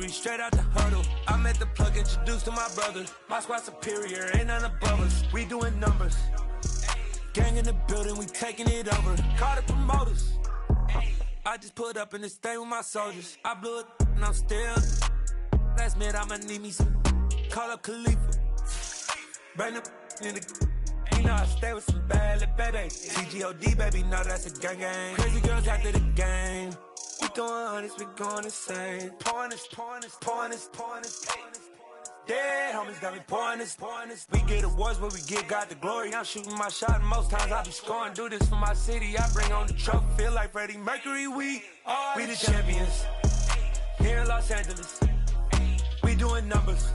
victory straight out the huddle. I met the plug, introduced to my brother. My squad superior, ain't none above us. We doing numbers. Gang in the building, we taking it over. Call the promoters. I just put up in this thing with my soldiers. I blew it and I'm still. Last minute, I'ma need me some. Call up Khalifa. Bring them in the. You know I stay with some bad little baby. TGOD, baby, no, that's a gang gang. Crazy girls after the game. We going honest, we going insane. Pouring this. Dead homies got me pouring this. We get awards, but we give God the glory. I'm shooting my shot, and most times I be scoring. Do this for my city, I bring on the trophy. Feel like Freddie Mercury, we the champions. Here in Los Angeles, we doing numbers.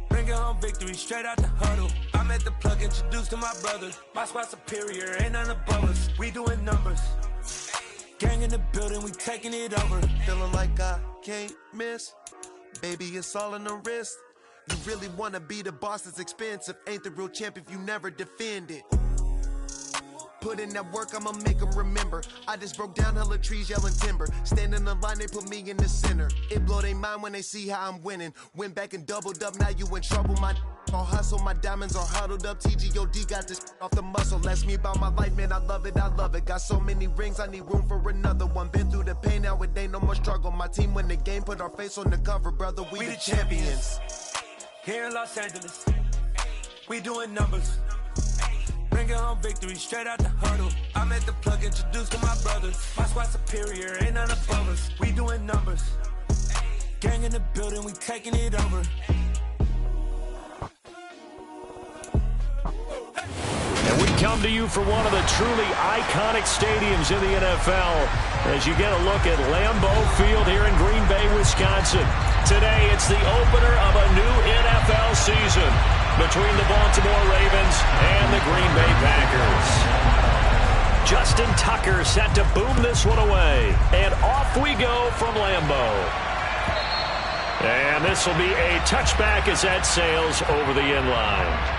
Bringing home victory straight out the huddle. I met the plug, introduced to my brother. My squad superior, ain't none above us. We doing numbers. Gang in the building, we taking it over. Feeling like I can't miss. Baby, it's all in the wrist. You really wanna be the boss, it's expensive. Ain't the real champ if you never defend it. Put in that work, I'ma make them remember. I just broke down hella trees, yelling timber. Stand in the line, they put me in the center. It blow their mind when they see how I'm winning. Went back and doubled up, now you in trouble. My all hustle, my diamonds are huddled up. TGOD got this off the muscle. That's me about my life, man, I love it. Got so many rings, I need room for another one. Been through the pain, now it ain't no more struggle. My team win the game, put our face on the cover, brother. We the champions. Here in Los Angeles, we doing numbers. Bringing home victory straight out the huddle. I met the plug, introduced to my brothers. My squad superior, ain't none above us. We doing numbers. Gang in the building, we taking it over. And we come to you from one of the truly iconic stadiums in the NFL as you get a look at Lambeau Field here in Green Bay, Wisconsin. Today, it's the opener of a new NFL season between the Baltimore Ravens and the Green Bay Packers. Justin Tucker set to boom this one away. And off we go from Lambeau. And this will be a touchback as that sails over the end line.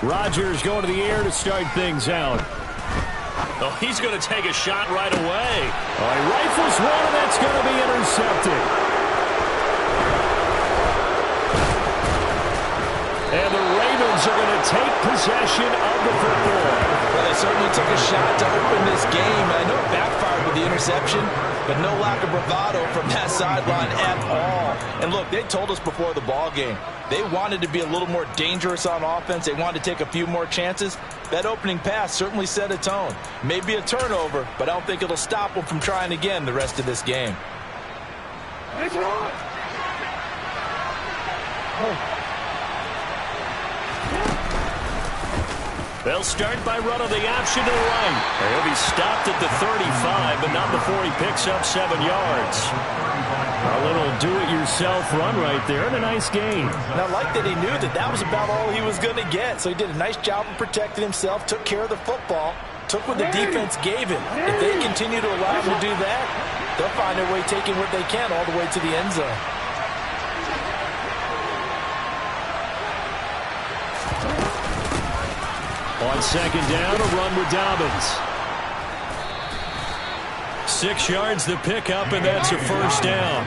Rodgers going to the air to start things out. Oh, he's going to take a shot right away. Oh, he rifles one, and that's going to be intercepted. And the Ravens are going to take possession of the football. Well, they certainly took a shot to open this game. I know it backfired with the interception, but no lack of bravado from that sideline at all. And look, they told us before the ball game, they wanted to be a little more dangerous on offense. They wanted to take a few more chances. That opening pass certainly set a tone. Maybe a turnover, but I don't think it'll stop them from trying again the rest of this game. They'll start by running the option to the right. He'll be stopped at the 35, but not before he picks up 7 yards. A little do-it-yourself run right there, and a nice gain. And I like that he knew that that was about all he was going to get. So he did a nice job of protecting himself, took care of the football, took what the defense gave him. If they continue to allow him to do that, they'll find their way taking what they can all the way to the end zone. On second down, a run with Dobbins. 6 yards the pickup, and that's a first down.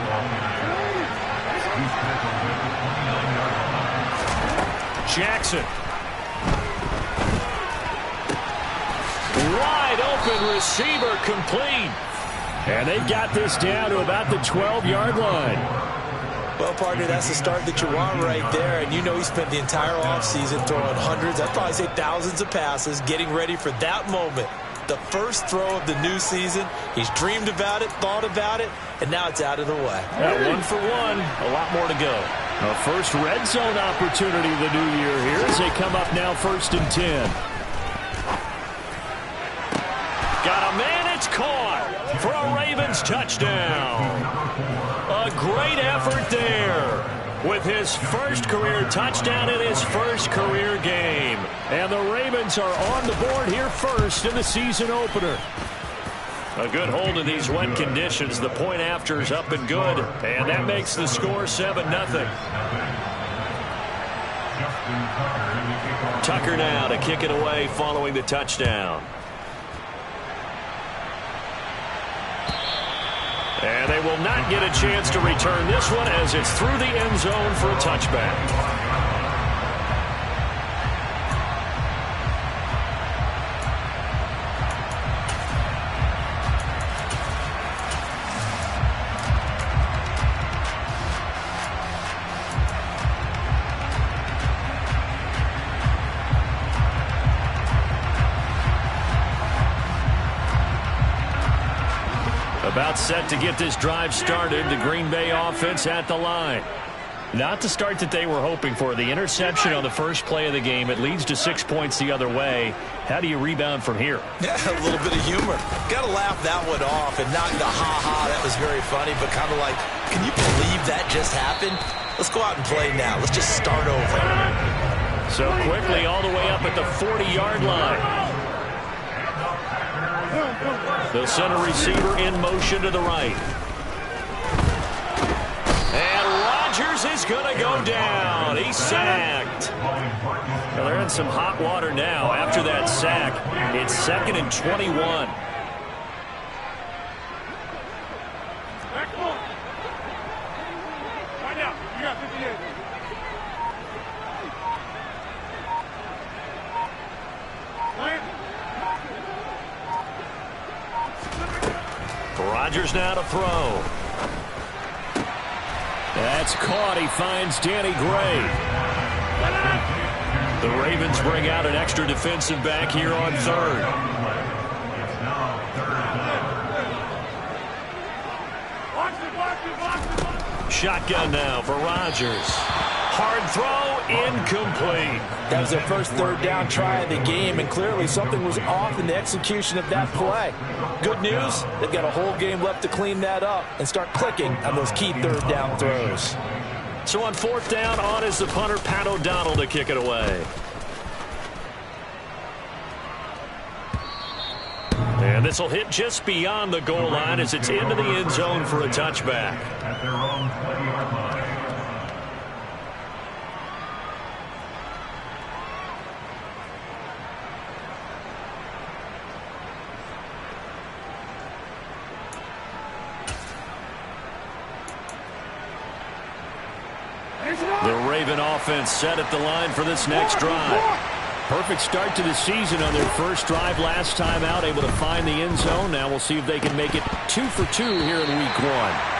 Jackson. Wide open receiver complete. And they've got this down to about the 12-yard line. Well, partner, that's the start that you want right there. And you know he spent the entire offseason throwing hundreds, I'd probably say thousands of passes, getting ready for that moment. The first throw of the new season. He's dreamed about it, thought about it, and now it's out of the way. Yeah, 1 for 1. A lot more to go. A first red zone opportunity of the new year here as they come up now 1st and 10. Got a man, it's caught for a Ravens touchdown. A great effort there with his first career touchdown in his first career game. And the Ravens are on the board here first in the season opener. A good hold in these wet conditions. The point after is up and good. And that makes the score 7-0. Tucker now to kick it away following the touchdown. And they will not get a chance to return this one as it's through the end zone for a touchback. About set to get this drive started. The Green Bay offense at the line. Not the start that they were hoping for. The interception on the first play of the game. It leads to 6 points the other way. How do you rebound from here? Yeah, a little bit of humor. Got to laugh that one off and not the ha-ha. That was very funny, but kind of like, can you believe that just happened? Let's go out and play now. Let's just start over. So quickly all the way up at the 40-yard line. They'll send a receiver in motion to the right. And Rodgers is going to go down. He's sacked. Well, they're in some hot water now after that sack. It's 2nd and 21. Rodgers now to throw. That's caught. He finds Danny Gray. The Ravens bring out an extra defensive back here on third. Shotgun now for Rodgers. Hard throw, incomplete. That was their first third down try of the game, and clearly something was off in the execution of that play. Good news, they've got a whole game left to clean that up and start clicking on those key third down throws. So on 4th down, on is the punter, Pat O'Donnell, to kick it away. And this will hit just beyond the goal line as it's into the end zone for a touchback. At their own 20-yard line. The Raven offense set at the line for this next drive. Perfect start to the season on their first drive last time out, able to find the end zone. Now we'll see if they can make it 2 for 2 here in week 1.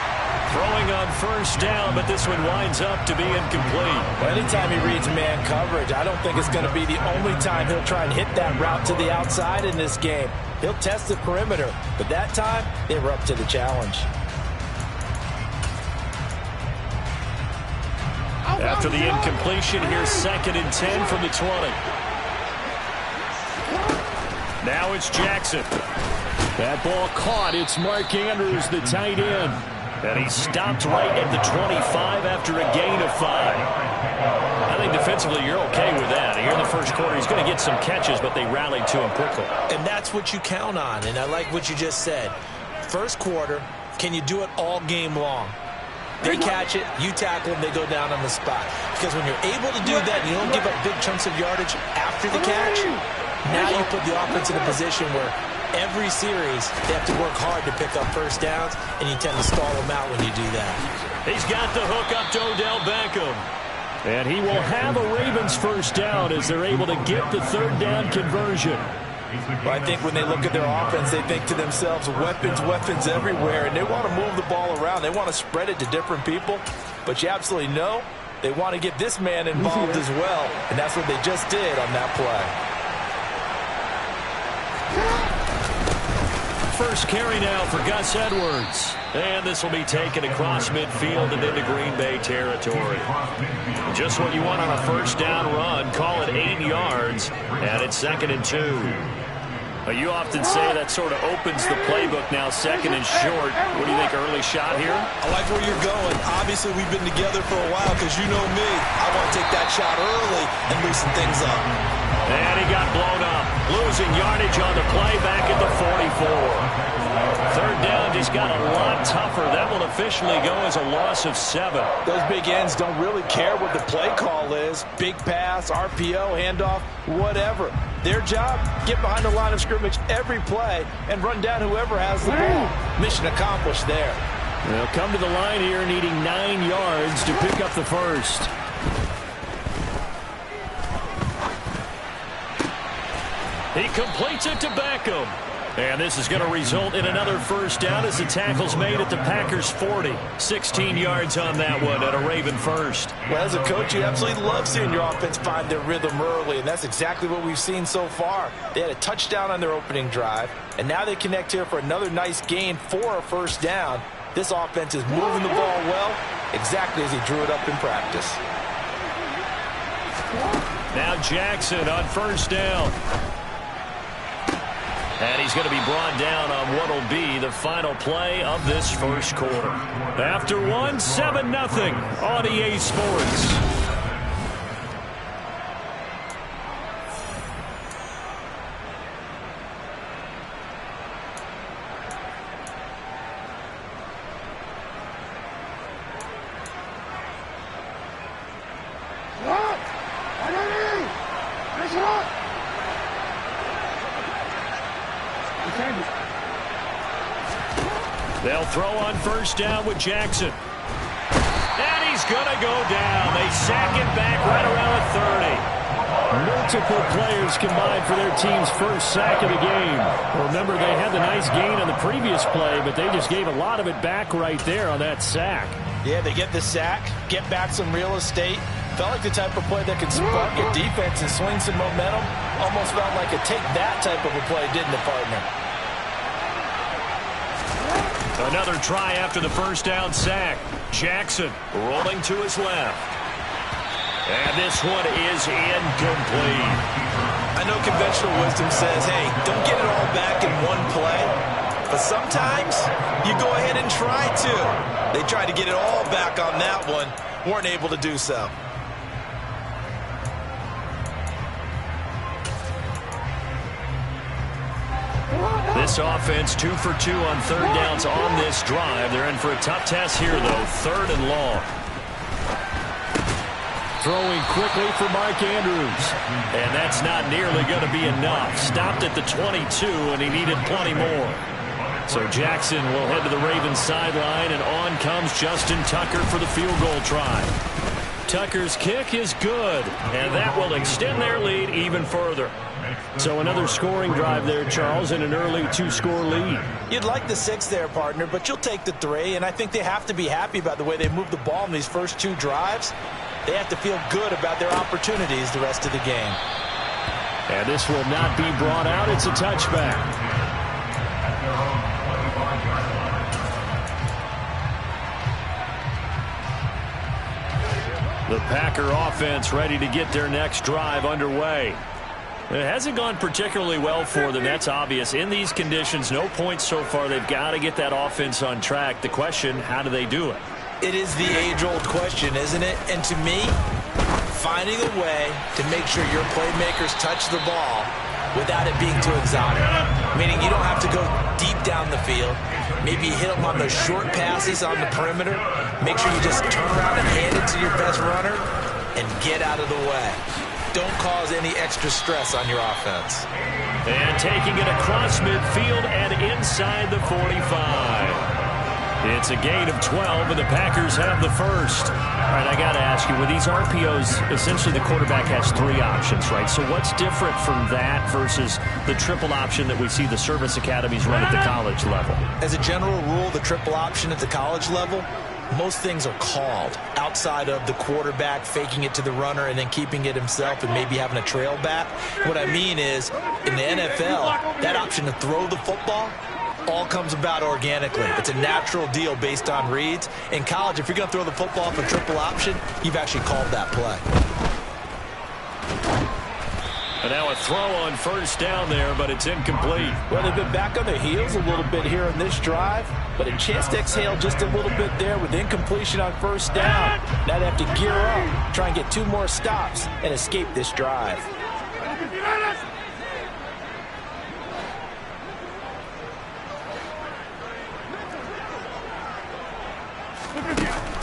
Throwing on first down, but this one winds up to be incomplete. Well, anytime he reads man coverage, I don't think it's going to be the only time he'll try and hit that route to the outside in this game. He'll test the perimeter, but that time they were up to the challenge. After the incompletion, here's 2nd and 10 from the 20. Now it's Jackson. That ball caught. It's Mark Andrews, the tight end. And he stopped right at the 25 after a gain of 5. I think defensively you're okay with that. Here in the first quarter, he's going to get some catches, but they rallied to him quickly. And that's what you count on, and I like what you just said. First quarter, can you do it all game long? They catch it, you tackle them, they go down on the spot. Because when you're able to do that, you don't give up big chunks of yardage after the catch, now you put the offense in a position where every series they have to work hard to pick up first downs, and you tend to stall them out when you do that. He's got the hook up to Odell Beckham. And he will have a Ravens first down as they're able to get the third down conversion. Well, I think when they look at their offense, they think to themselves, weapons, weapons everywhere, and they want to move the ball around. They want to spread it to different people, but you absolutely know they want to get this man involved as well, and that's what they just did on that play. First carry now for Gus Edwards. And this will be taken across midfield and into Green Bay territory. Just what you want on a first down run. Call it 8 yards. And it's 2nd and 2. Well, you often say that sort of opens the playbook now, second and short. What do you think, early shot here? I like where you're going. Obviously, we've been together for a while because you know me. I want to take that shot early and loosen things up. And he got blown up. Losing yardage on the play back at the 44. Third down just got a lot tougher. That will officially go as a loss of 7. Those big ends don't really care what the play call is. Big pass, RPO, handoff, whatever. Their job, get behind the line of scrimmage every play and run down whoever has the ball. Mission accomplished there. They'll come to the line here needing 9 yards to pick up the first. He completes it to Beckham. And this is going to result in another first down as the tackle's made at the Packers' 40. 16 yards on that one at a Raven first. Well, as a coach, you absolutely love seeing your offense find their rhythm early, and that's exactly what we've seen so far. They had a touchdown on their opening drive, and now they connect here for another nice gain for a first down. This offense is moving the ball well, exactly as he drew it up in practice. Now Jackson on first down. And he's going to be brought down on what will be the final play of this first quarter. After one, 7-0 on EA Sports. They'll throw on first down with Jackson. And he's going to go down. They sack it back right around the 30. Multiple players combined for their team's first sack of the game. Remember, they had the nice gain on the previous play, but they just gave a lot of it back right there on that sack. Yeah, they get the sack, get back some real estate. Felt like the type of play that could spark your defense and swing some momentum. Almost felt like a take that type of a play, didn't it, partner? Another try after the first down sack. Jackson rolling to his left. And this one is incomplete. I know conventional wisdom says, hey, don't get it all back in one play. But sometimes you go ahead and try to. They tried to get it all back on that one. Weren't able to do so. This offense 2 for 2 on third downs on this drive. They're in for a tough test here, though. Third and long. Throwing quickly for Mark Andrews. And that's not nearly going to be enough. Stopped at the 22, and he needed plenty more. So Jackson will head to the Ravens sideline, and on comes Justin Tucker for the field goal try. Tucker's kick is good, and that will extend their lead even further. So another scoring drive there, Charles, and an early 2-score lead. You'd like the 6 there, partner, but you'll take the 3, and I think they have to be happy about the way they moved the ball in these first 2 drives. They have to feel good about their opportunities the rest of the game. And this will not be brought out. It's a touchback. The Packer offense ready to get their next drive underway. It hasn't gone particularly well for them. That's obvious. In these conditions, no points so far. They've got to get that offense on track. The question, how do they do it? It is the age-old question, isn't it? And to me, finding a way to make sure your playmakers touch the ball without it being too exotic. Meaning you don't have to go deep down the field. Maybe you hit them on those short passes on the perimeter. Make sure you just turn around and hand it to your best runner and get out of the way. Don't cause any extra stress on your offense. And taking it across midfield and inside the 45. It's a gain of 12, and the Packers have the first. All right, I got to ask you, with these RPOs, essentially the quarterback has 3 options, right? So what's different from that versus the triple option that we see the service academies run at the college level? As a general rule, the triple option at the college level, most things are called outside of the quarterback faking it to the runner and then keeping it himself and maybe having a trail back. What I mean is, in the NFL, that option to throw the football all comes about organically. It's a natural deal based on reads. In college, if you're going to throw the football for triple option, you've actually called that play. And now a throw on first down there, but it's incomplete. Well, they've been back on their heels a little bit here in this drive, but a chance to exhale just a little bit there with incompletion on first down. Now they have to gear up, try and get 2 more stops, and escape this drive.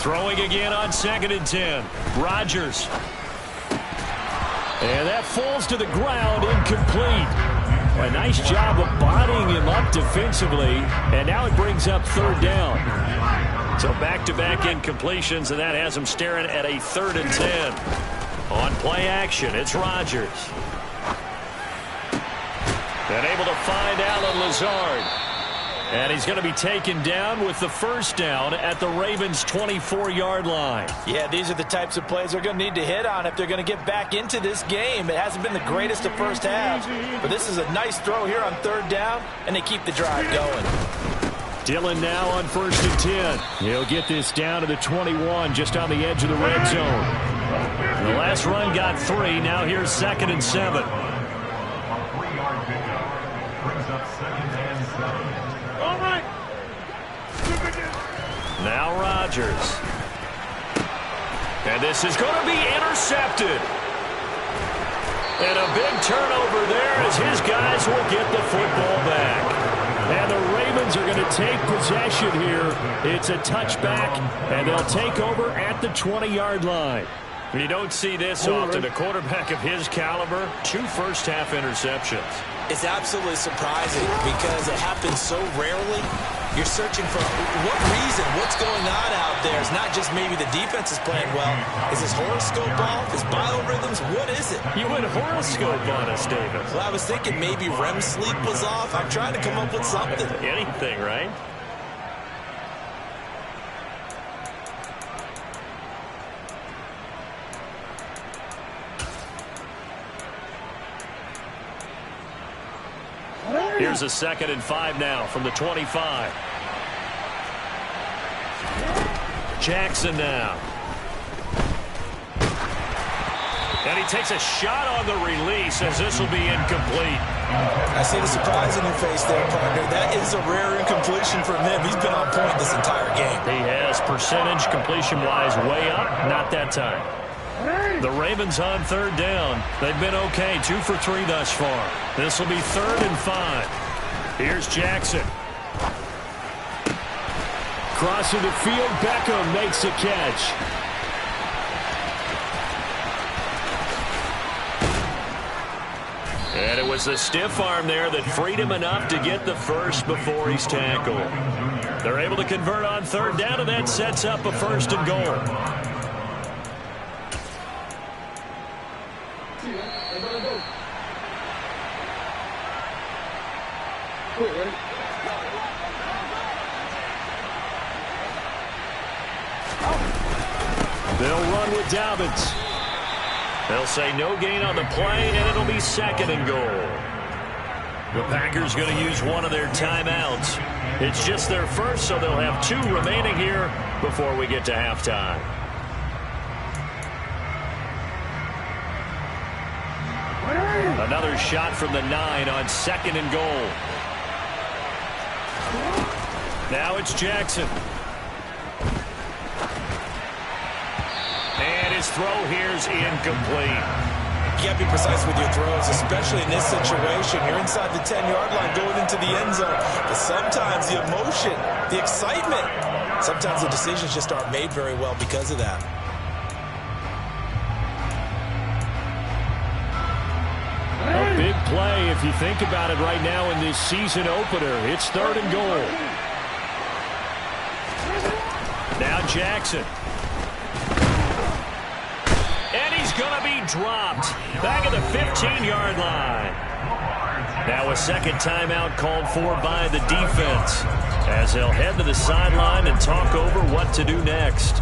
Throwing again on 2nd and 10. Rodgers. And that falls to the ground, incomplete. A nice job of bodying him up defensively, and now it brings up 3rd down. So back-to-back incompletions, and that has him staring at a 3rd and 10. On play action, it's Rodgers. And able to find Allen Lazard. And he's going to be taken down with the first down at the Ravens' 24-yard line. Yeah, these are the types of plays they're going to need to hit on if they're going to get back into this game. It hasn't been the greatest of first halves, but this is a nice throw here on 3rd down, and they keep the drive going. Dillon now on 1st and 10. He'll get this down to the 21, just on the edge of the red zone. The last run got 3. Now here's 2nd and 7. Now Rodgers. And this is going to be intercepted. And a big turnover there as his guys will get the football back. And the Ravens are going to take possession here. It's a touchback, and they'll take over at the 20-yard line. You don't see this often. A quarterback of his caliber, 2 first-half interceptions. It's absolutely surprising because it happens so rarely. You're searching for what reason, what's going on out there. It's not just maybe the defense is playing well. Is his horoscope off? His biorhythms? What is it? You went horoscope on us, Davis. Well, I was thinking maybe REM sleep was off. I'm trying to come up with something. Anything, right? Here's a 2nd and 5 now from the 25. Jackson now. And he takes a shot on the release as this will be incomplete. I see the surprise in your face there, partner. That is a rare incompletion from him. He's been on point this entire game. He has percentage completion-wise way up. Not that time. The Ravens on 3rd down. They've been okay, 2 for 3 thus far. This will be 3rd and 5. Here's Jackson. Crossing the field, Beckham makes a catch. And it was the stiff arm there that freed him enough to get the first before he's tackled. They're able to convert on 3rd down, and that sets up a 1st and goal. They'll run with Dobbins. They'll say no gain on the play, and it'll be 2nd and goal. The Packers going to use one of their timeouts. It's just their first, so they'll have 2 remaining here before we get to halftime. Another shot from the 9 on 2nd and goal. Now it's Jackson. And his throw here's incomplete. You got to be precise with your throws, especially in this situation. You're inside the 10-yard line going into the end zone. But sometimes the emotion, the excitement, sometimes the decisions just aren't made very well because of that. A big play if you think about it right now in this season opener. It's 3rd and goal. Now Jackson. And he's going to be dropped. Back at the 15-yard line. Now a 2nd timeout called for by the defense as they'll head to the sideline and talk over what to do next.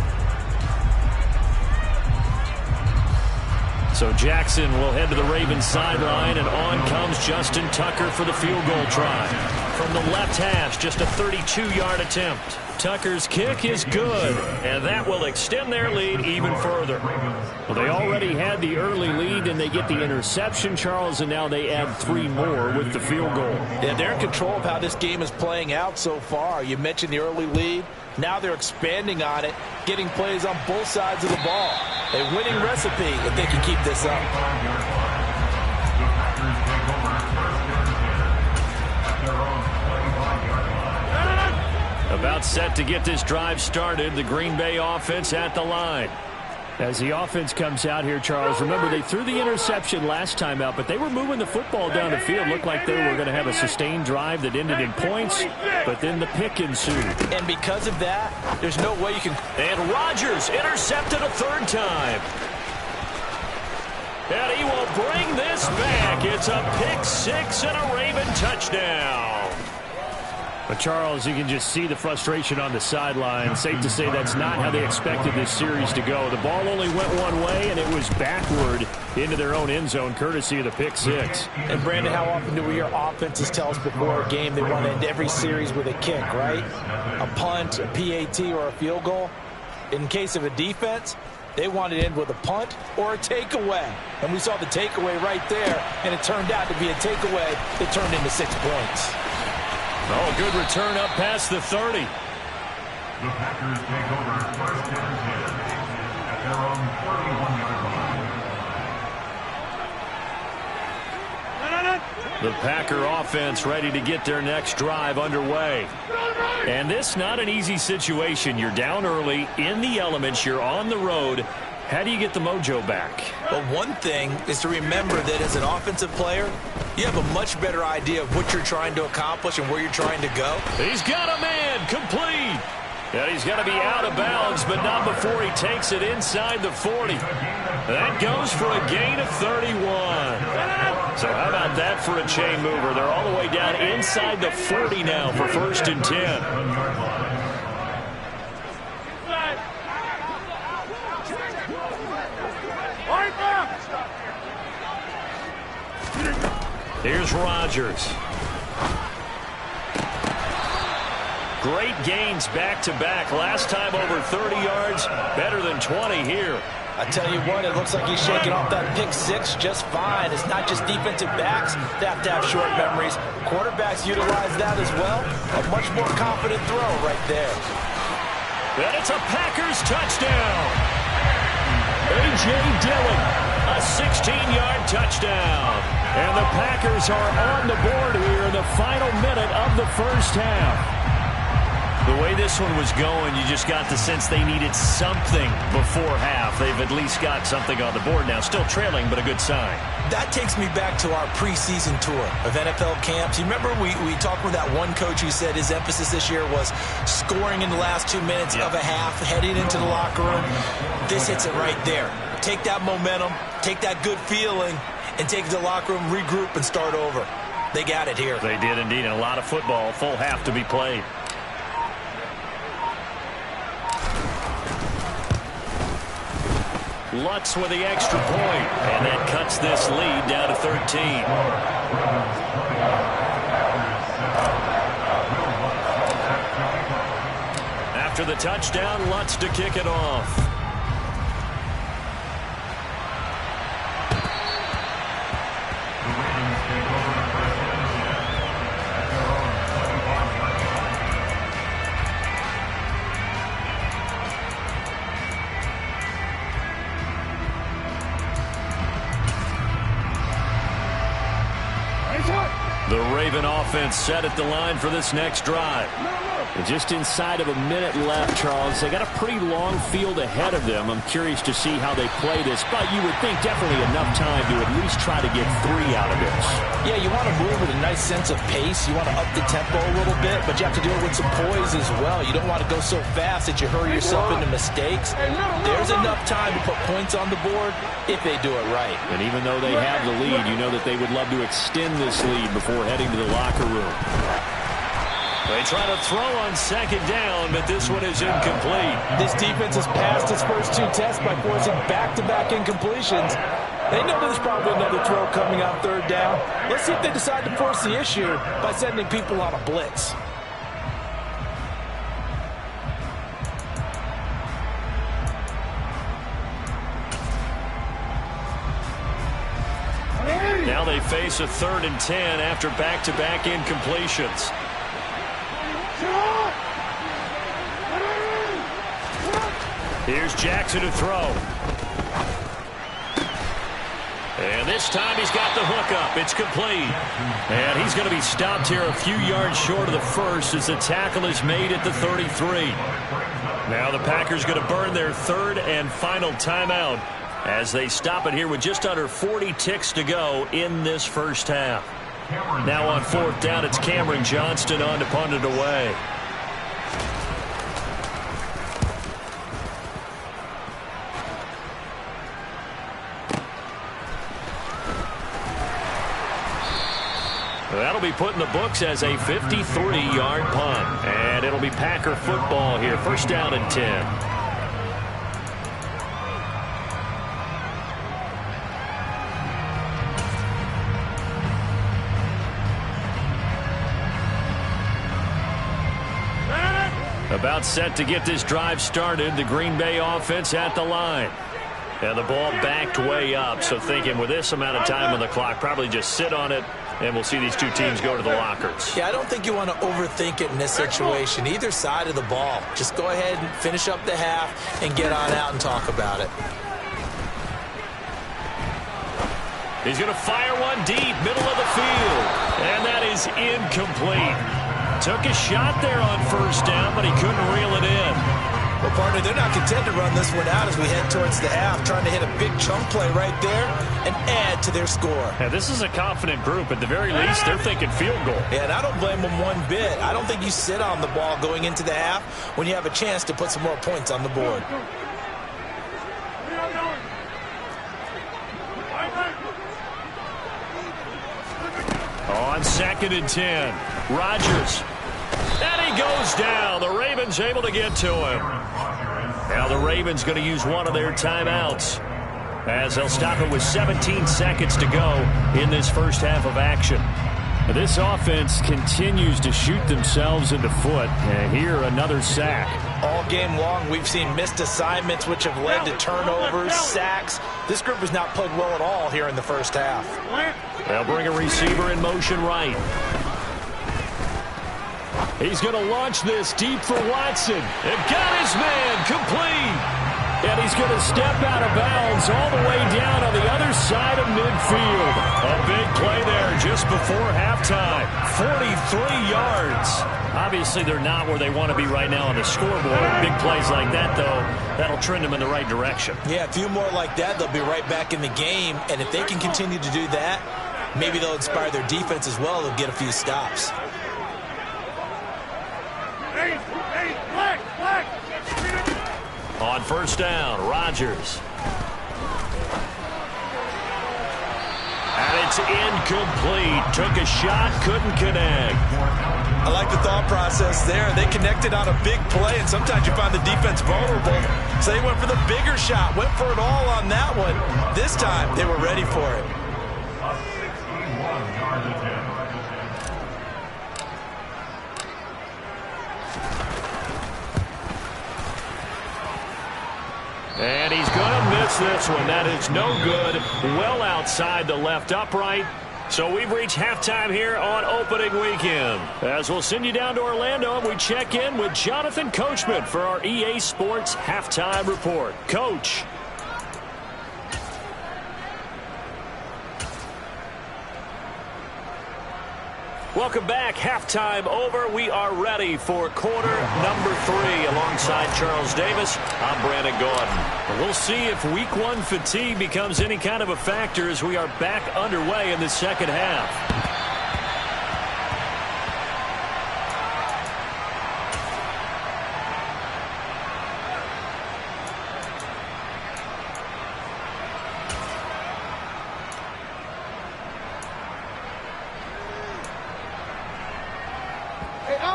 So Jackson will head to the Ravens sideline, and on comes Justin Tucker for the field goal try. From the left hash, just a 32-yard attempt. Tucker's kick is good, and that will extend their lead even further. Well, they already had the early lead, and they get the interception, Charles, and now they add 3 more with the field goal. Yeah, they're in control of how this game is playing out so far. You mentioned the early lead. Now they're expanding on it, getting plays on both sides of the ball. A winning recipe if they can keep this up. About set to get this drive started, the Green Bay offense at the line. As the offense comes out here, Charles, remember they threw the interception last time out, but they were moving the football down the field. Looked like they were going to have a sustained drive that ended in points, but then the pick ensued. And because of that, there's no way you can... And Rodgers intercepted a 3rd time. And he will bring this back. It's a pick 6 and a Raven touchdown. But, Charles, you can just see the frustration on the sideline. Safe to say that's not how they expected this series to go. The ball only went one way, and it was backward into their own end zone, courtesy of the pick 6. And, Brandon, how often do we hear offenses tell us before a game they want to end every series with a kick, right? A punt, a PAT, or a field goal. In case of a defense, they want to end with a punt or a takeaway. And we saw the takeaway right there, and it turned out to be a takeaway that turned into 6 points. Oh, good return up past the 30. The Packers take over 1st and 10 at their own 31-yard line. The Packer offense ready to get their next drive underway. And this not an easy situation. You're down early, in the elements, you're on the road. How do you get the mojo back? Well, one thing is to remember that as an offensive player, you have a much better idea of what you're trying to accomplish and where you're trying to go. He's got a man, complete. And he's going to be out of bounds, but not before he takes it inside the 40. That goes for a gain of 31. So how about that for a chain mover? They're all the way down inside the 40 now for 1st and 10. Here's Rodgers. Great gains back-to-back. Last time over 30 yards, better than 20 here. I tell you what, it looks like he's shaking off that pick 6 just fine. It's not just defensive backs that have to have short memories. Quarterbacks utilize that as well. A much more confident throw right there. And it's a Packers touchdown. A.J. Dillon, a 16-yard touchdown. And the Packers are on the board here in the final minute of the 1st half. The way this one was going, you just got the sense they needed something before half. They've at least got something on the board now. Still trailing, but a good sign. That takes me back to our preseason tour of NFL camps. You remember we talked with that one coach who said his emphasis this year was scoring in the last 2 minutes of a half, heading into the locker room. This hits it right there. Take that momentum, take that good feeling, and take it to the locker room, regroup, and start over. They got it here. They did indeed, and a lot of football, full half to be played. Lutz with the extra point, and that cuts this lead down to 13. After the touchdown, Lutz to kick it off. The Raven offense set at the line for this next drive. Just inside of a minute left, Charles. They got a pretty long field ahead of them. I'm curious to see how they play this, but you would think definitely enough time to at least try to get 3 out of this. Yeah, you want to move with a nice sense of pace. You want to up the tempo a little bit, but you have to do it with some poise as well. You don't want to go so fast that you hurry yourself into mistakes. There's enough time to put points on the board if they do it right. And even though they have the lead, you know that they would love to extend this lead before heading to the locker room. They try to throw on 2nd down, but this one is incomplete. This defense has passed its first 2 tests by forcing back-to-back incompletions. They know there's probably another throw coming on 3rd down. Let's see if they decide to force the issue by sending people on a blitz. Now they face a 3rd and 10 after back-to-back incompletions. Here's Jackson to throw. And this time he's got the hook up. It's complete. And he's going to be stopped here a few yards short of the first as the tackle is made at the 33. Now the Packers going to burn their 3rd and final timeout as they stop it here with just under 40 ticks to go in this first half. Now on 4th down, it's Cameron Johnston on to punt it away. That'll be put in the books as a 53-yard punt. And it'll be Packer football here. 1st down and 10. About set to get this drive started. The Green Bay offense at the line. And the ball backed way up. So thinking with this amount of time on the clock, probably just sit on it. And we'll see these two teams go to the lockers. Yeah, I don't think you want to overthink it in this situation. Either side of the ball. Just go ahead and finish up the half and get on out and talk about it. He's going to fire one deep, middle of the field. And that is incomplete. Took a shot there on 1st down, but he couldn't reel it in. Well, partner, they're not content to run this one out as we head towards the half, trying to hit a big chunk play right there and add to their score. Yeah, this is a confident group. At the very least, they're thinking field goal. Yeah, and I don't blame them one bit. I don't think you sit on the ball going into the half when you have a chance to put some more points on the board. On 2nd and 10, Rodgers. And he goes down. The Ravens able to get to him. Now the Ravens going to use one of their timeouts as they'll stop it with 17 seconds to go in this first half of action. This offense continues to shoot themselves in the foot. And here another sack. All game long, we've seen missed assignments which have led to turnovers, sacks. This group has not played well at all here in the first half. They'll bring a receiver in motion right. He's going to launch this deep for Watson. And got his man complete. And he's going to step out of bounds all the way down on the other side of midfield. A big play there just before halftime. 43 yards. Obviously, they're not where they want to be right now on the scoreboard. Big plays like that, though, that'll trend them in the right direction. Yeah, a few more like that, they'll be right back in the game. And if they can continue to do that, maybe they'll inspire their defense as well. They'll get a few stops. On 1st down, Rodgers. And it's incomplete. Took a shot, couldn't connect. I like the thought process there. They connected on a big play, and sometimes you find the defense vulnerable. So they went for the bigger shot, went for it all on that one. This time, they were ready for it. A 61-yard attempt. And he's going to miss this one. That is no good. Well outside the left upright. So we've reached halftime here on opening weekend. As we'll send you down to Orlando, and we check in with Jonathan Coachman for our EA Sports Halftime Report. Coach. Welcome back. Halftime over. We are ready for quarter number 3 alongside Charles Davis. I'm Brandon Gordon. We'll see if week 1 fatigue becomes any kind of a factor as we are back underway in the second half.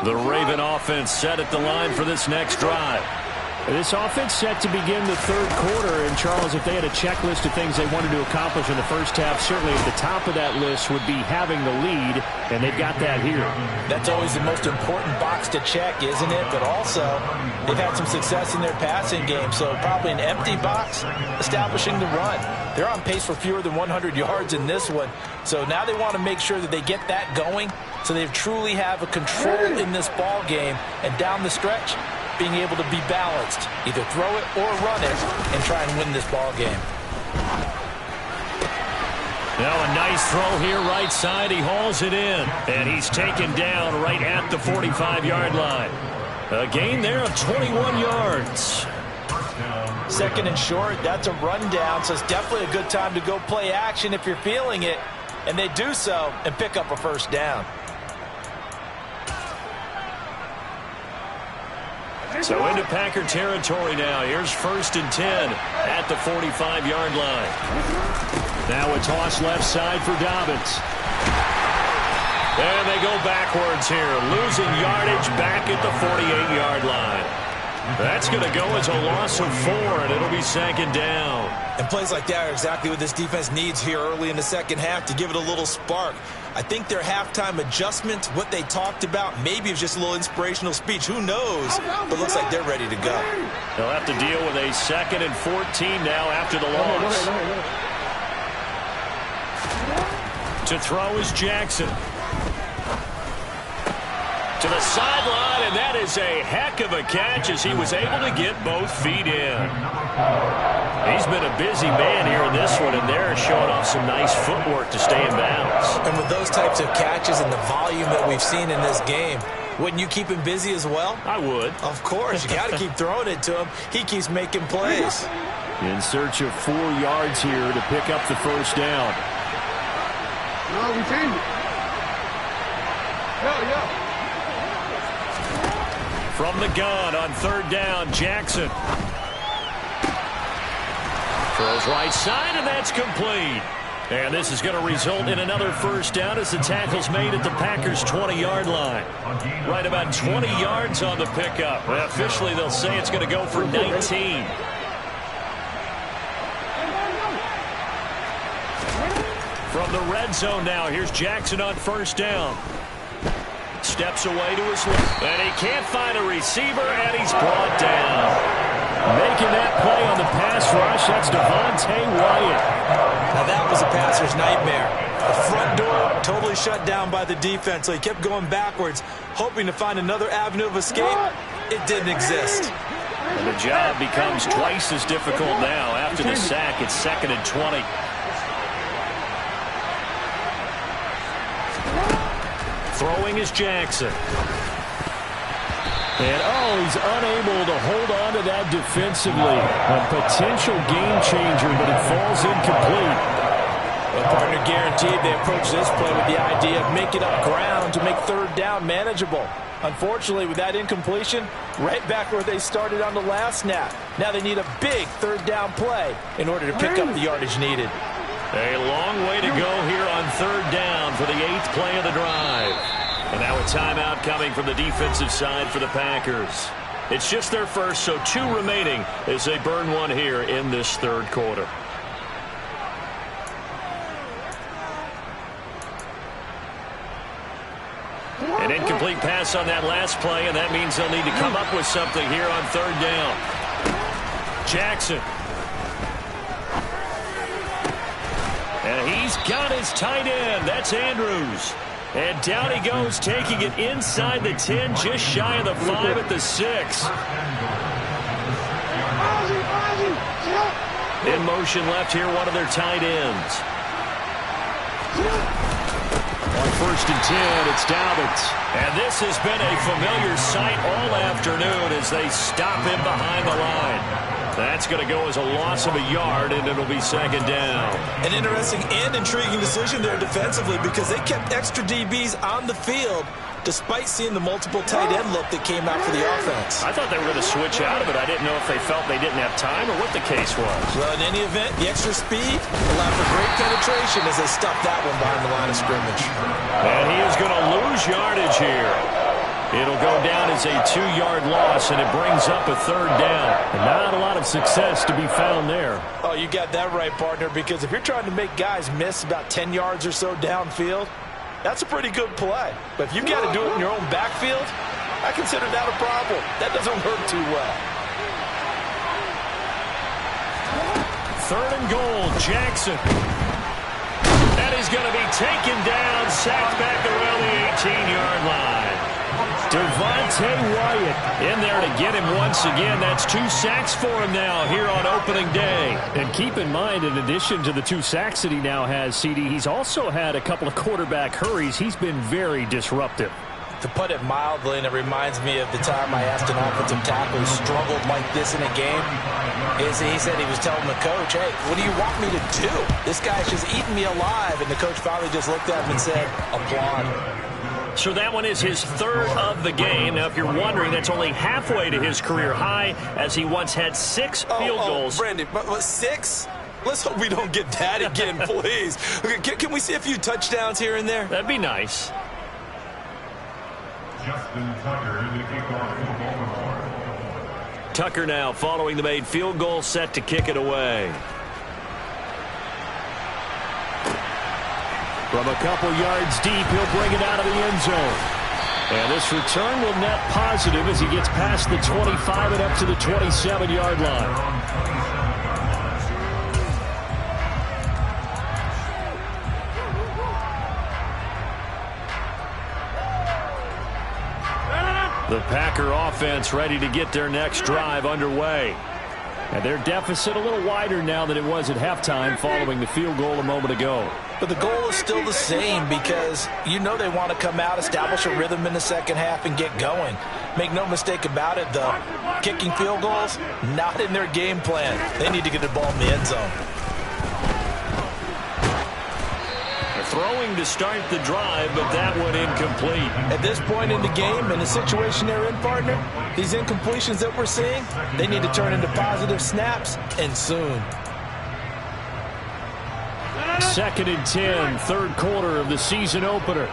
The Raven offense set at the line for this next drive. This offense set to begin the third quarter. And, Charles, if they had a checklist of things they wanted to accomplish in the first half, certainly at the top of that list would be having the lead, and they've got that here. That's always the most important box to check, isn't it? But also, they've had some success in their passing game, so probably an empty box establishing the run. They're on pace for fewer than 100 yards in this one, so now they want to make sure that they get that going so they truly have a control in this ball game, and down the stretch, being able to be balanced, either throw it or run it, and try and win this ball game. Now a nice throw here right side. He hauls it in, and he's taken down right at the 45-yard line. A gain there of 21 yards. Second and short, that's a rundown, so it's definitely a good time to go play action if you're feeling it, and they do so and pick up a first down. So into Packer territory now. Here's 1st and 10 at the 45-yard line. Now a toss left side for Dobbins. And they go backwards here, losing yardage back at the 48-yard line. That's going to go as a loss of 4, and it'll be 2nd down. And plays like that are exactly what this defense needs here early in the second half to give it a little spark. I think their halftime adjustment, what they talked about, maybe it was just a little inspirational speech. Who knows? But looks like they're ready to go. They'll have to deal with a 2nd and 14 now after the loss. To throw is Jackson. To the sideline, and that is a heck of a catch as he was able to get both feet in. He's been a busy man here in this one, and they're showing off some nice footwork to stay in bounds. And with those types of catches and the volume that we've seen in this game, wouldn't you keep him busy as well? I would. Of course. You got to keep throwing it to him. He keeps making plays. In search of 4 yards here to pick up the first down. No, we changed it. Yo. From the gun on 3rd down, Jackson. Throws right side, and that's complete. And this is going to result in another first down as the tackle's made at the Packers' 20-yard line. Right about 20 yards on the pickup. Well, officially, they'll say it's going to go for 19. From the red zone now, here's Jackson on 1st down. Steps away to his left, and he can't find a receiver, and he's brought down. Making that play on the pass rush, that's Devontae Wyatt. Now that was a passer's nightmare. The front door totally shut down by the defense, so he kept going backwards, hoping to find another avenue of escape. It didn't exist. And the job becomes twice as difficult now after the sack. It's 2nd and 20. Throwing is Jackson. And, he's unable to hold on to that defensively. A potential game changer, but it falls incomplete. Well, partner guaranteed they approach this play with the idea of making up ground to make 3rd down manageable. Unfortunately, with that incompletion, right back where they started on the last snap. Now they need a big 3rd down play in order to pick up the yardage needed. A long way to go here on 3rd down for the 8th play of the drive. And now a timeout coming from the defensive side for the Packers. It's just their first, so 2 remaining as they burn 1 here in this 3rd quarter. An incomplete pass on that last play, and that means they'll need to come up with something here on 3rd down. Jackson. And he's got his tight end. That's Andrews. And down he goes, taking it inside the 10, just shy of the 5 at the 6. In motion left here, one of their tight ends. On 1st and 10, it's Dobbins. And this has been a familiar sight all afternoon as they stop him behind the line. That's going to go as a loss of a yard, and it'll be 2nd down. An interesting and intriguing decision there defensively because they kept extra DBs on the field despite seeing the multiple tight end look that came out for the offense. I thought they were going to switch out of it. I didn't know if they felt they didn't have time or what the case was. Well, in any event, the extra speed allowed for great penetration as they stuffed that one behind the line of scrimmage. And he is going to lose yardage here. It'll go down as a 2-yard loss, and it brings up a 3rd down. And not a lot of success to be found there. Oh, you got that right, partner, because if you're trying to make guys miss about 10 yards or so downfield, that's a pretty good play. But if you've got to do it in your own backfield, I consider that a problem. That doesn't work too well. 3rd and goal, Jackson. And he's going to be taken down, sacked back around the 18-yard line. Devontae Wyatt in there to get him once again. That's 2 sacks for him now here on opening day. And keep in mind, in addition to the 2 sacks that he now has, CD, he's also had a couple of quarterback hurries. He's been very disruptive. To put it mildly, and it reminds me of the time I asked an offensive tackle who struggled like this in a game, he said he was telling the coach, hey, what do you want me to do? This guy's just eating me alive. And the coach finally just looked at him and said, applaud. So that one is his 3rd of the game. Now, if you're wondering, that's only halfway to his career high, as he once had 6 field goals. Brandon, but 6? Let's hope we don't get that again, please. Okay, can we see a few touchdowns here and there? That'd be nice. Justin Tucker in the kickoff field goal. Tucker now following the made field goal, set to kick it away. From a couple yards deep, he'll bring it out of the end zone. And this return will net positive as he gets past the 25 and up to the 27-yard line. The Packer offense ready to get their next drive underway. And their deficit a little wider now than it was at halftime following the field goal a moment ago. But the goal is still the same because you know they want to come out, establish a rhythm in the second half, and get going. Make no mistake about it, though. Kicking field goals, not in their game plan. They need to get the ball in the end zone. Throwing to start the drive, but that one incomplete. At this point in the game, in the situation they're in, partner, these incompletions that we're seeing, they need to turn into positive snaps, and soon. 2nd and 10, 3rd quarter of the season opener.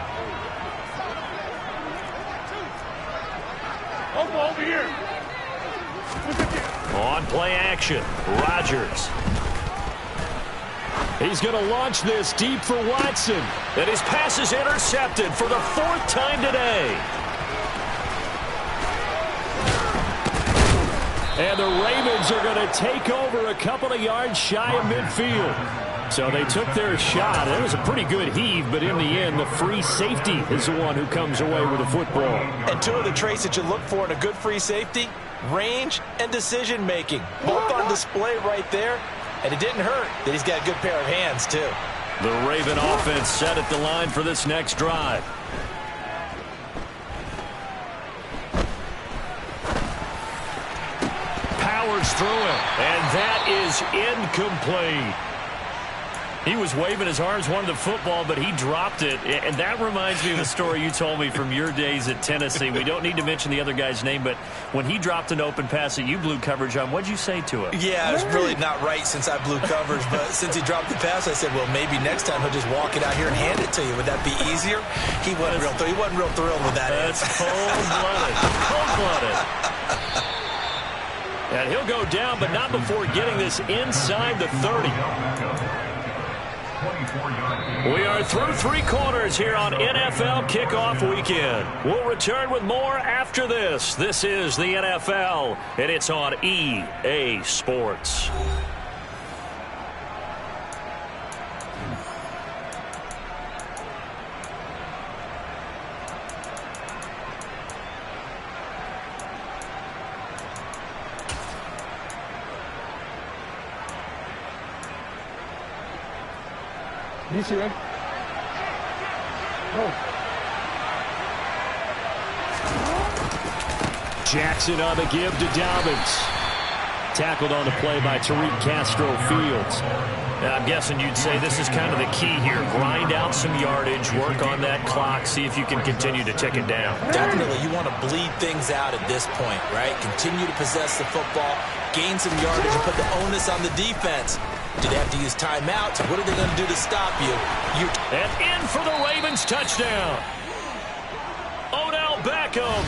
Over here. On play action, Rodgers. He's going to launch this deep for Watson. And his pass is intercepted for the 4th time today. And the Ravens are going to take over a couple of yards shy of midfield. So they took their shot. It was a pretty good heave, but in the end, the free safety is the one who comes away with the football. And 2 of the traits that you look for in a good free safety, range and decision-making. Both on display right there. And it didn't hurt that he's got a good pair of hands, too. The Raven offense set at the line for this next drive. Powers through it, and that is incomplete. He was waving his arms, wanted the football, but he dropped it. And that reminds me of the story you told me from your days at Tennessee. We don't need to mention the other guy's name, but when he dropped an open pass that you blew coverage on, what'd you say to him? Yeah, it was really not right since I blew coverage, but since he dropped the pass, I said, well, maybe next time he'll just walk it out here and hand it to you. Would that be easier? He wasn't real thrilled with that. That's cold-blooded. Cold-blooded. And he'll go down, but not before getting this inside the 30. We are through 3 quarters here on NFL Kickoff Weekend. We'll return with more after this. This is the NFL, and it's on EA Sports. You see that? No. Jackson on the give to Dobbins. Tackled on the play by Tariq Castro-Fields. I'm guessing you'd say this is kind of the key here. Grind out some yardage, work on that clock, see if you can continue to tick it down. Definitely, you want to bleed things out at this point, right? Continue to possess the football, gain some yardage, and put the onus on the defense. Do they have to use timeouts? What are they going to do to stop you? And in for the Ravens touchdown. Odell Beckham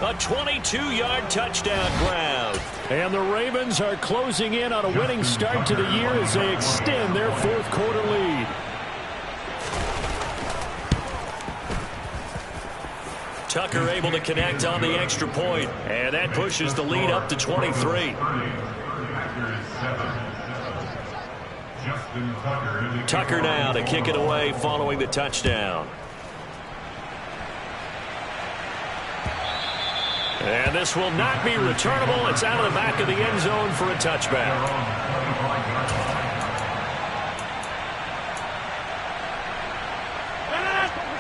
A 22-yard touchdown grab. And the Ravens are closing in on a winning start to the year as they extend their fourth quarter lead. Tucker able to connect on the extra point, and that pushes the lead up to 23. Tucker now to kick it away following the touchdown. And this will not be returnable. It's out of the back of the end zone for a touchback.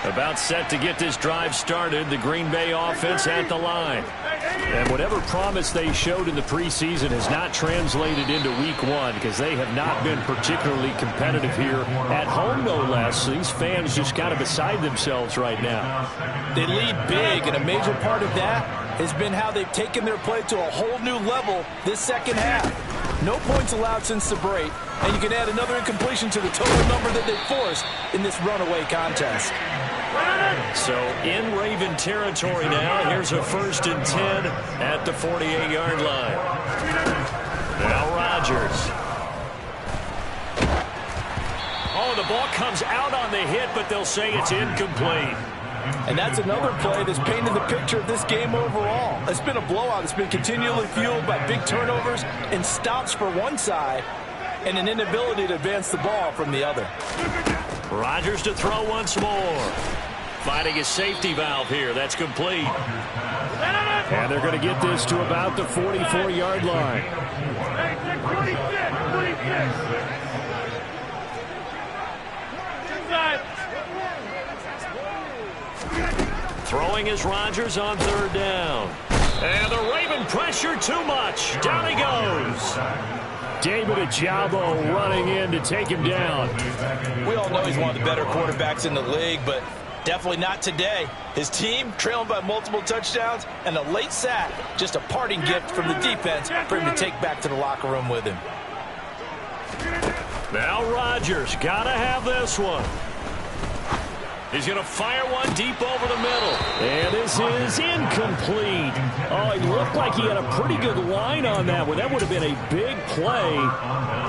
About set to get this drive started, the Green Bay offense at the line. And whatever promise they showed in the preseason has not translated into week one because they have not been particularly competitive here at home, no less. These fans just kind of beside themselves right now. They lead big, and a major part of that has been how they've taken their play to a whole new level this second half. No points allowed since the break, and you can add another incompletion to the total number that they forced in this runaway contest. So in Raven territory now. Here's a 1st and 10 at the 48-yard line. Now Rodgers. Oh, the ball comes out on the hit, but they'll say it's incomplete. And that's another play that's painted the picture of this game overall. It's been a blowout. It's been continually fueled by big turnovers and stops for one side and an inability to advance the ball from the other. Rodgers to throw once more. Finding his safety valve here. That's complete. And they're going to get this to about the 44-yard line. Throwing is Rodgers on 3rd down. And the Raven pressure too much. Down he goes. David Ojabo running in to take him down. We all know he's one of the better quarterbacks in the league, but definitely not today. His team trailing by multiple touchdowns, and a late sack, just a parting gift from the defense for him to take back to the locker room with him. Now Rodgers got to have this one. He's going to fire one deep over the middle. And this is incomplete. Oh, it looked like he had a pretty good line on that one. That would have been a big play,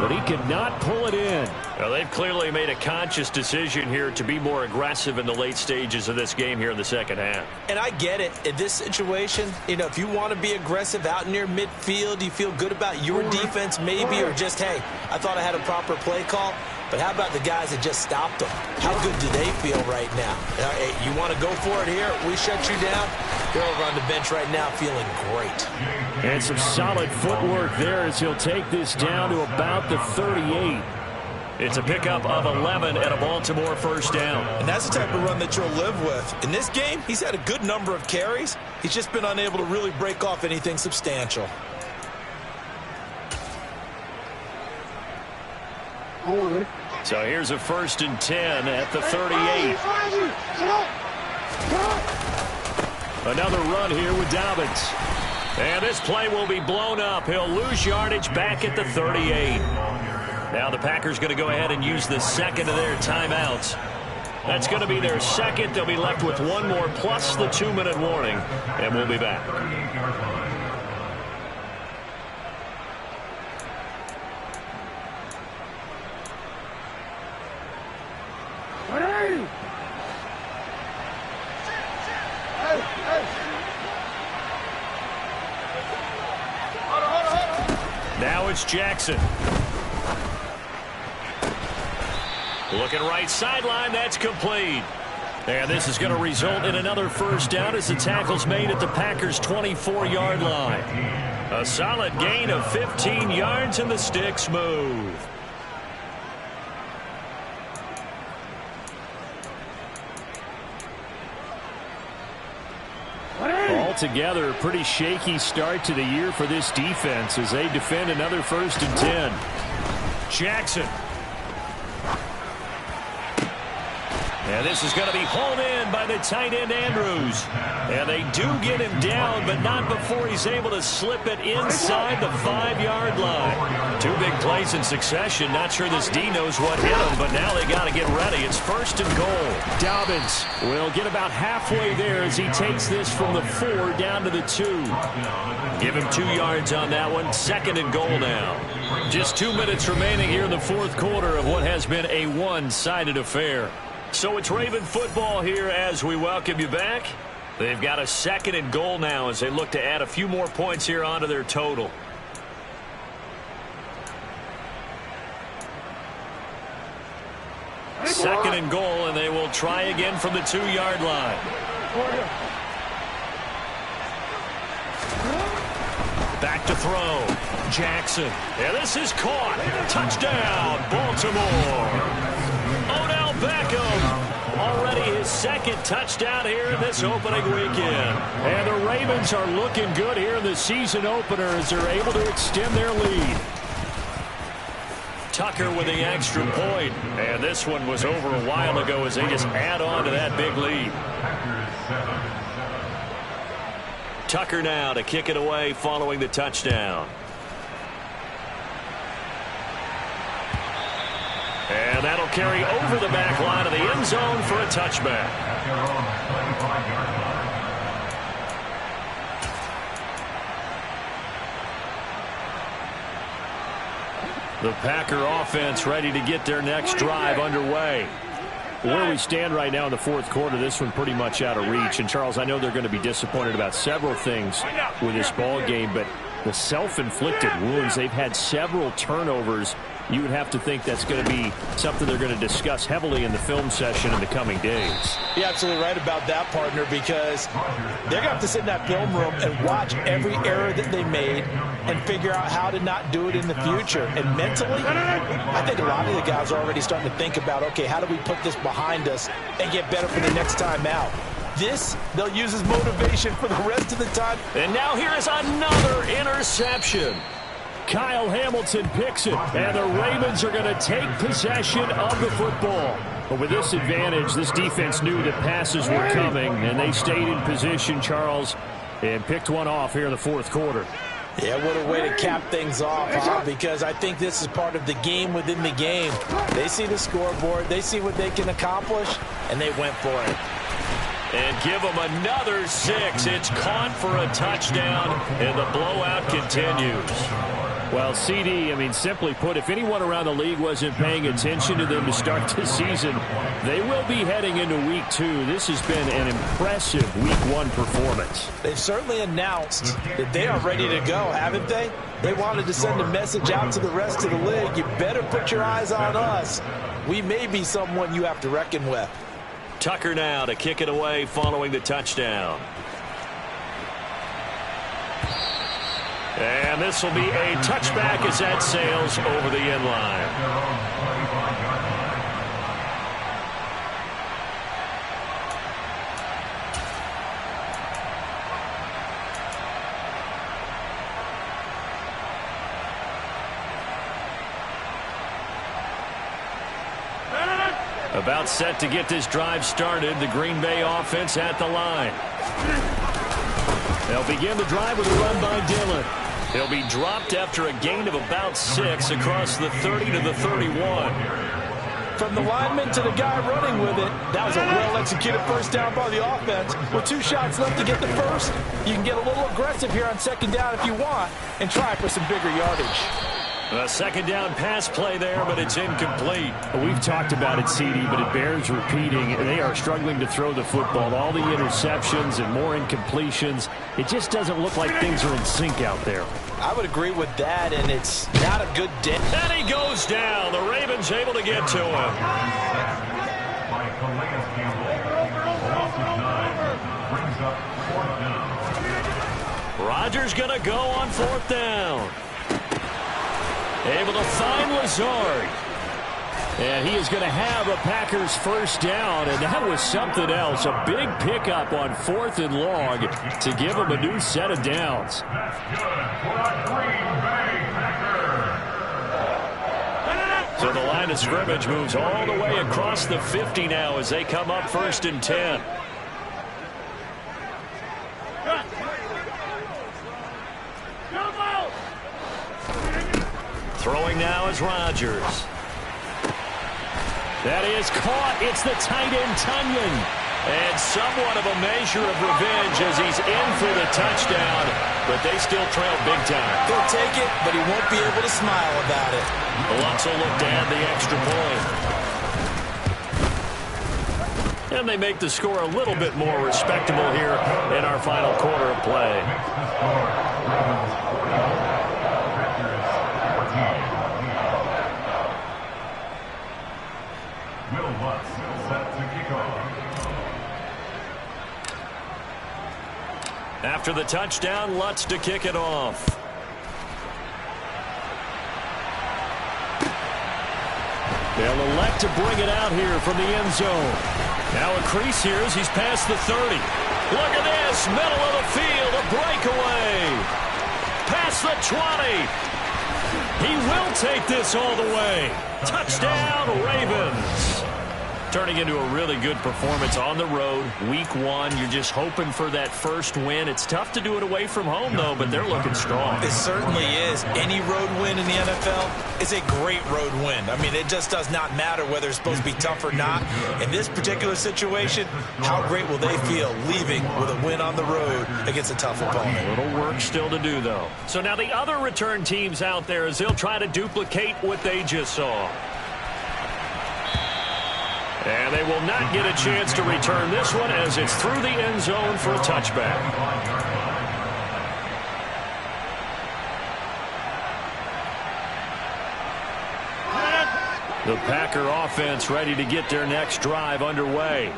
but he could not pull it in. Well, they've clearly made a conscious decision here to be more aggressive in the late stages of this game here in the second half. And I get it. In this situation, you know, if you want to be aggressive out near midfield, you feel good about your defense maybe, or just, hey, I thought I had a proper play call. But how about the guys that just stopped them? How good do they feel right now? Hey, you want to go for it here? We shut you down? They're over on the bench right now feeling great. And some solid footwork there as he'll take this down to about the 38. It's a pickup of 11 and a Baltimore 1st down. And that's the type of run that you'll live with. In this game, he's had a good number of carries. He's just been unable to really break off anything substantial. So here's a 1st and 10 at the 38. Another run here with Dobbins. And this play will be blown up. He'll lose yardage back at the 38. Now the Packers going to go ahead and use the second of their timeouts. That's going to be their second. They'll be left with one more plus the 2-minute warning. And we'll be back. Now it's Jackson. Looking right sideline, that's complete. And this is going to result in another 1st down as the tackle's made at the Packers' 24-yard line. A solid gain of 15 yards and the sticks move. Altogether, a pretty shaky start to the year for this defense as they defend another 1st and 10. Jackson. And this is going to be hauled in by the tight end, Andrews. And they do get him down, but not before he's able to slip it inside the 5-yard line. 2 big plays in succession. Not sure this D knows what hit him, but now they got to get ready. It's 1st and goal. Dobbins will get about halfway there as he takes this from the 4 down to the 2. Give him 2 yards on that one. 2nd and goal now. Just 2 minutes remaining here in the 4th quarter of what has been a one-sided affair. So it's Raven football here as we welcome you back. They've got a 2nd and goal now as they look to add a few more points here onto their total. Second and goal, and they will try again from the 2-yard line. Back to throw. Jackson. And this is caught. Touchdown, Baltimore. Odell Beckham, already his 2nd touchdown here in this opening weekend. And the Ravens are looking good here in the season opener as they're able to extend their lead. Tucker with the extra point. And this one was over a while ago as they just add on to that big lead. Tucker now to kick it away following the touchdown. And that'll carry over the back line of the end zone for a touchback. The Packer offense ready to get their next drive underway. Where we stand right now in the 4th quarter, this one pretty much out of reach. And, Charles, I know they're going to be disappointed about several things with this ball game, but the self-inflicted wounds, they've had several turnovers. You would have to think that's going to be something they're going to discuss heavily in the film session in the coming days. You're absolutely right about that, partner, because they're going to have to sit in that film room and watch every error that they made and figure out how to not do it in the future. And mentally, I think a lot of the guys are already starting to think about, okay, how do we put this behind us and get better for the next time out? This, they'll use as motivation for the rest of the time. And now here is another interception. Kyle Hamilton picks it, and the Ravens are going to take possession of the football. But with this advantage, this defense knew that passes were coming, and they stayed in position, Charles, and picked one off here in the 4th quarter. Yeah, what a way to cap things off, because I think this is part of the game within the game. They see the scoreboard, they see what they can accomplish, and they went for it. And give them another 6. It's caught for a touchdown, and the blowout continues. Well, CD, I mean, simply put, if anyone around the league wasn't paying attention to them to start this season, they will be heading into week 2. This has been an impressive week 1 performance. They've certainly announced that they are ready to go, haven't they? They wanted to send a message out to the rest of the league. You better put your eyes on us. We may be someone you have to reckon with. Tucker now to kick it away following the touchdown. And this will be a touchback as that sails over the end line. About set to get this drive started. The Green Bay offense at the line. They'll begin the drive with a run by Dillon. He'll be dropped after a gain of about 6 across the 30 to the 31. From the lineman to the guy running with it, that was a well-executed first down by the offense. With 2 shots left to get the first, you can get a little aggressive here on 2nd down if you want and try for some bigger yardage. A 2nd down pass play there, but it's incomplete. We've talked about it, CD, but it bears repeating. They are struggling to throw the football. All the interceptions and more incompletions. It just doesn't look like things are in sync out there. I would agree with that, and it's not a good day. And he goes down. The Ravens able to get to him. Rodgers going to go on 4th down. Able to find Lazard. And he is going to have a Packers first down, and that was something else. A big pickup on 4th and long to give him a new set of downs. That's good for a Green Bay Packer. So the line of scrimmage moves all the way across the 50 now as they come up 1st and 10. Throwing now is Rodgers. That is caught. It's the tight end, Tunyon. And somewhat of a measure of revenge as he's in for the touchdown, but they still trail big time. He'll take it, but he won't be able to smile about it. Lutz will look to add the extra point. And they make the score a little bit more respectable here in our final quarter of play. Will Lutz set to kick off. After the touchdown, Lutz to kick it off. They'll elect to bring it out here from the end zone. Now a crease here as he's past the 30. Look at this, middle of the field, a breakaway. Past the 20. He will take this all the way. Touchdown, Ravens. Turning into a really good performance on the road. Week 1, you're just hoping for that first win. It's tough to do it away from home, though, but they're looking strong. It certainly is. Any road win in the NFL is a great road win. I mean, it just does not matter whether it's supposed to be tough or not. In this particular situation, how great will they feel leaving with a win on the road against a tough opponent? A little work still to do, though. So now the other return teams out there as they'll try to duplicate what they just saw. And they will not get a chance to return this one as it's through the end zone for a touchback. The Packer offense ready to get their next drive underway.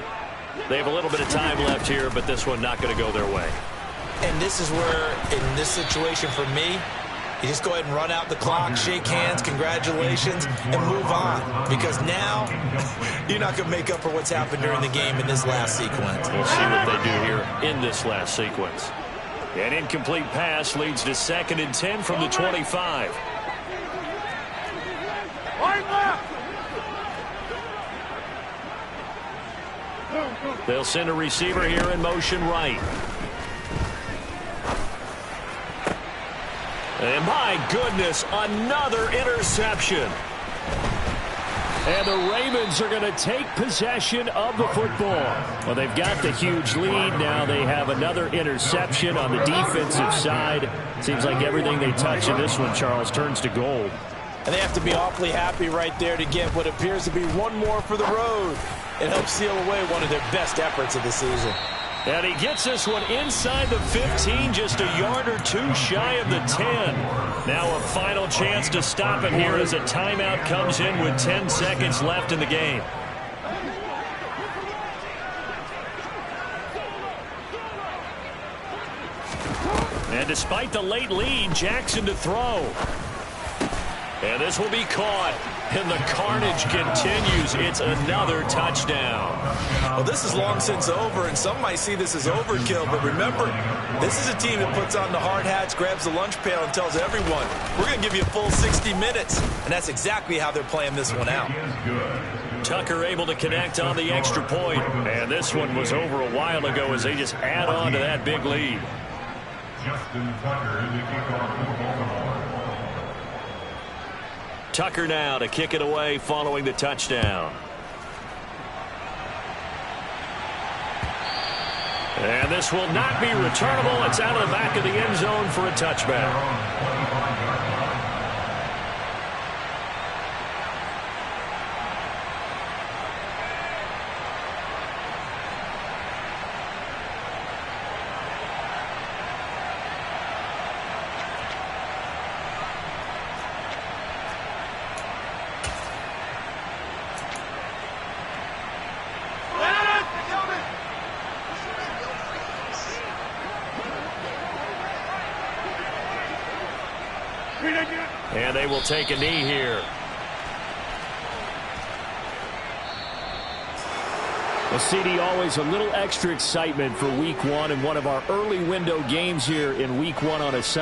They have a little bit of time left here, but this one not going to go their way. And this is where, in this situation for me, you just go ahead and run out the clock, shake hands, congratulations, and move on. Because now, you're not going to make up for what's happened during the game in this last sequence. We'll see what they do here in this last sequence. An incomplete pass leads to 2nd and 10 from the 25. They'll send a receiver here in motion right. And my goodness, another interception. And the Ravens are going to take possession of the football. Well, they've got the huge lead. Now they have another interception on the defensive side. Seems like everything they touch in this one, Charles, turns to gold. And they have to be awfully happy right there to get what appears to be one more for the road. It helps seal away one of their best efforts of the season. And he gets this one inside the 15, just a yard or two shy of the 10. Now a final chance to stop it here as a timeout comes in with 10 seconds left in the game. And despite the late lead, Jackson to throw. And this will be caught. And the carnage continues. It's another touchdown. Well, this is long since over, and some might see this as overkill. But remember, this is a team that puts on the hard hats, grabs the lunch pail, and tells everyone, we're going to give you a full 60 minutes. And that's exactly how they're playing this one out. Tucker able to connect on the extra point. And this one was over a while ago as they just add on to that big lead. Justin Tucker in the kickoff for Baltimore. Tucker now to kick it away following the touchdown. And this will not be returnable. It's out of the back of the end zone for a touchback. And they will take a knee here. Well, CD, always a little extra excitement for Week 1 and one of our early window games here in Week 1 on a Sunday.